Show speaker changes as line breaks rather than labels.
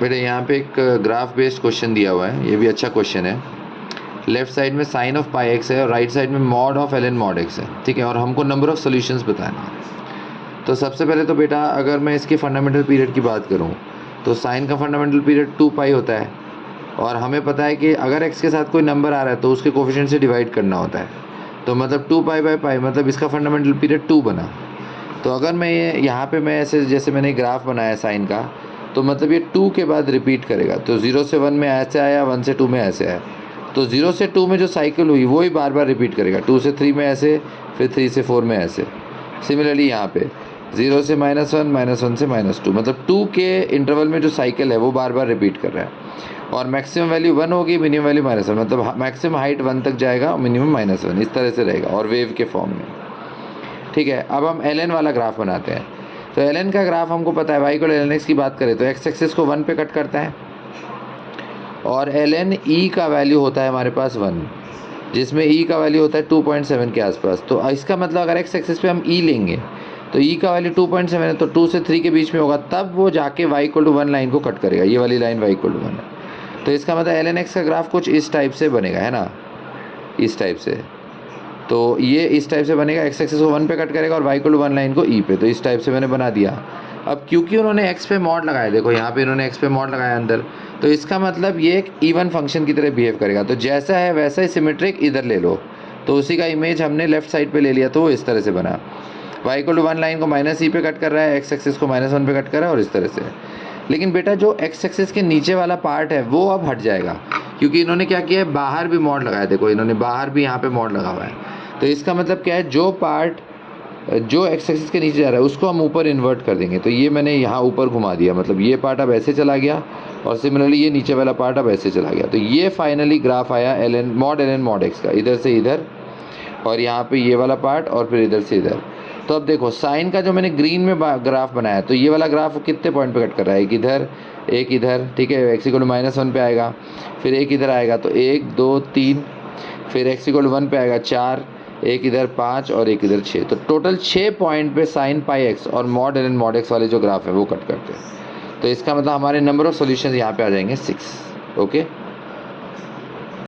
बेटे यहाँ पे एक ग्राफ बेस्ड क्वेश्चन दिया हुआ है, ये भी अच्छा क्वेश्चन है। लेफ्ट साइड में साइन ऑफ पाई एक्स है और राइट साइड में mod of L N mod X है, ठीक है। और हमको नंबर ऑफ सॉल्यूशंस बताना है। तो सबसे पहले तो बेटा अगर मैं इसके फंडामेंटल पीरियड की बात करूँ तो साइन का फंडामेंटल पीरियड 2 पाई होता है और हमें पता है कि अगर एक्स के साथ कोई नंबर आ रहा है तो उसके कोफिशिएंट से डिवाइड करना होता है। तो मतलब 2 पाई बाई पाई मतलब इसका फंडामेंटल पीरियड 2 बना। तो अगर मैं ये यहाँ पे मैं ऐसे जैसे मैंने ग्राफ बनाया साइन का, तो मतलब ये 2 के बाद रिपीट करेगा। तो 0 से 1 में ऐसे आया, 1 से 2 में ऐसे आया। तो 0 से 2 में जो साइकिल हुई वो ही बार बार रिपीट करेगा। 2 से 3 में ऐसे, फिर 3 से 4 में ऐसे। सिमिलरली यहाँ पे 0 से -1, -1 से -2, मतलब 2 के इंटरवल में जो साइकिल है वो बार बार रिपीट कर रहा है। और मैक्सिमम वैल्यू 1 होगी, मिनिमम वैल्यू -1, मतलब मैक्सिमम हाइट 1 तक जाएगा, मिनिमम -1, इस तरह से रहेगा और वेव के फॉर्म में, ठीक है। अब हम एल एन वाला ग्राफ बनाते हैं। तो एल एन का ग्राफ हमको पता है, वाई को एल एन एक्स की बात करें तो एक्स एक्सिस को 1 पे कट करता है और एल एन ई का वैल्यू होता है हमारे पास 1, जिसमें ई का वैल्यू होता है 2.7 के आसपास। तो इसका मतलब अगर एक्स एक्सिस पे हम ई लेंगे तो ई का वैल्यू 2.7 है, तो 2 से 3 के बीच में होगा, तब वो जाके y = 1 लाइन को कट करेगा। ये वाली लाइन y = 1 है। तो इसका मतलब एल एन एक्स का ग्राफ कुछ इस टाइप से बनेगा, है ना, इस टाइप से। तो ये इस टाइप से बनेगा, एक्स एक्सिस को 1 पे कट करेगा और y = 1 लाइन को ई पे। तो इस टाइप से मैंने बना दिया। अब क्योंकि उन्होंने x पे मॉड लगाया, देखो यहाँ पे इन्होंने x पे मॉड लगाया अंदर, तो इसका मतलब ये एक इवन फंक्शन की तरह बिहेव करेगा। तो जैसा है वैसा ही सिमेट्रिक इधर ले लो। तो उसी का इमेज हमने लेफ्ट साइड पे ले लिया, तो वो इस तरह से बना। y = 1 लाइन को -e पे कट कर रहा है, एक्स एक्सिस को -1 पे कट कर रहा है और इस तरह से। लेकिन बेटा जो एक्स एक्सिस के नीचे वाला पार्ट है वो अब हट जाएगा, क्योंकि इन्होंने क्या किया है, बाहर भी मॉड लगाया। देखो इन्होंने बाहर भी यहाँ पे मॉड लगा हुआ है। तो इसका मतलब क्या है, जो पार्ट जो एक्स एक्सिस के नीचे जा रहा है उसको हम ऊपर इन्वर्ट कर देंगे। तो ये मैंने यहाँ ऊपर घुमा दिया, मतलब ये पार्ट अब ऐसे चला गया और सिमिलरली ये नीचे वाला पार्ट अब ऐसे चला गया। तो ये फाइनली ग्राफ आया एल एन मॉड एक्स का, इधर से इधर और यहाँ पे ये वाला पार्ट और फिर इधर से इधर। तो अब देखो साइन का जो मैंने ग्रीन में ग्राफ बनाया, तो ये वाला ग्राफ कितने पॉइंट पे कट कर रहा है, एक इधर, ठीक है, एक्स = -1 पे आएगा, फिर एक इधर आएगा तो 1 2 3, फिर एक्स = 1 पे आएगा 4, एक इधर 5 और एक इधर 6। तो टोटल 6 पॉइंट पे साइन पाई एक्स और mod L N mod X वाले जो ग्राफ है वो कट करते हैं। तो इसका मतलब हमारे नंबर ऑफ सॉल्यूशंस यहाँ पे आ जाएंगे 6। ओके।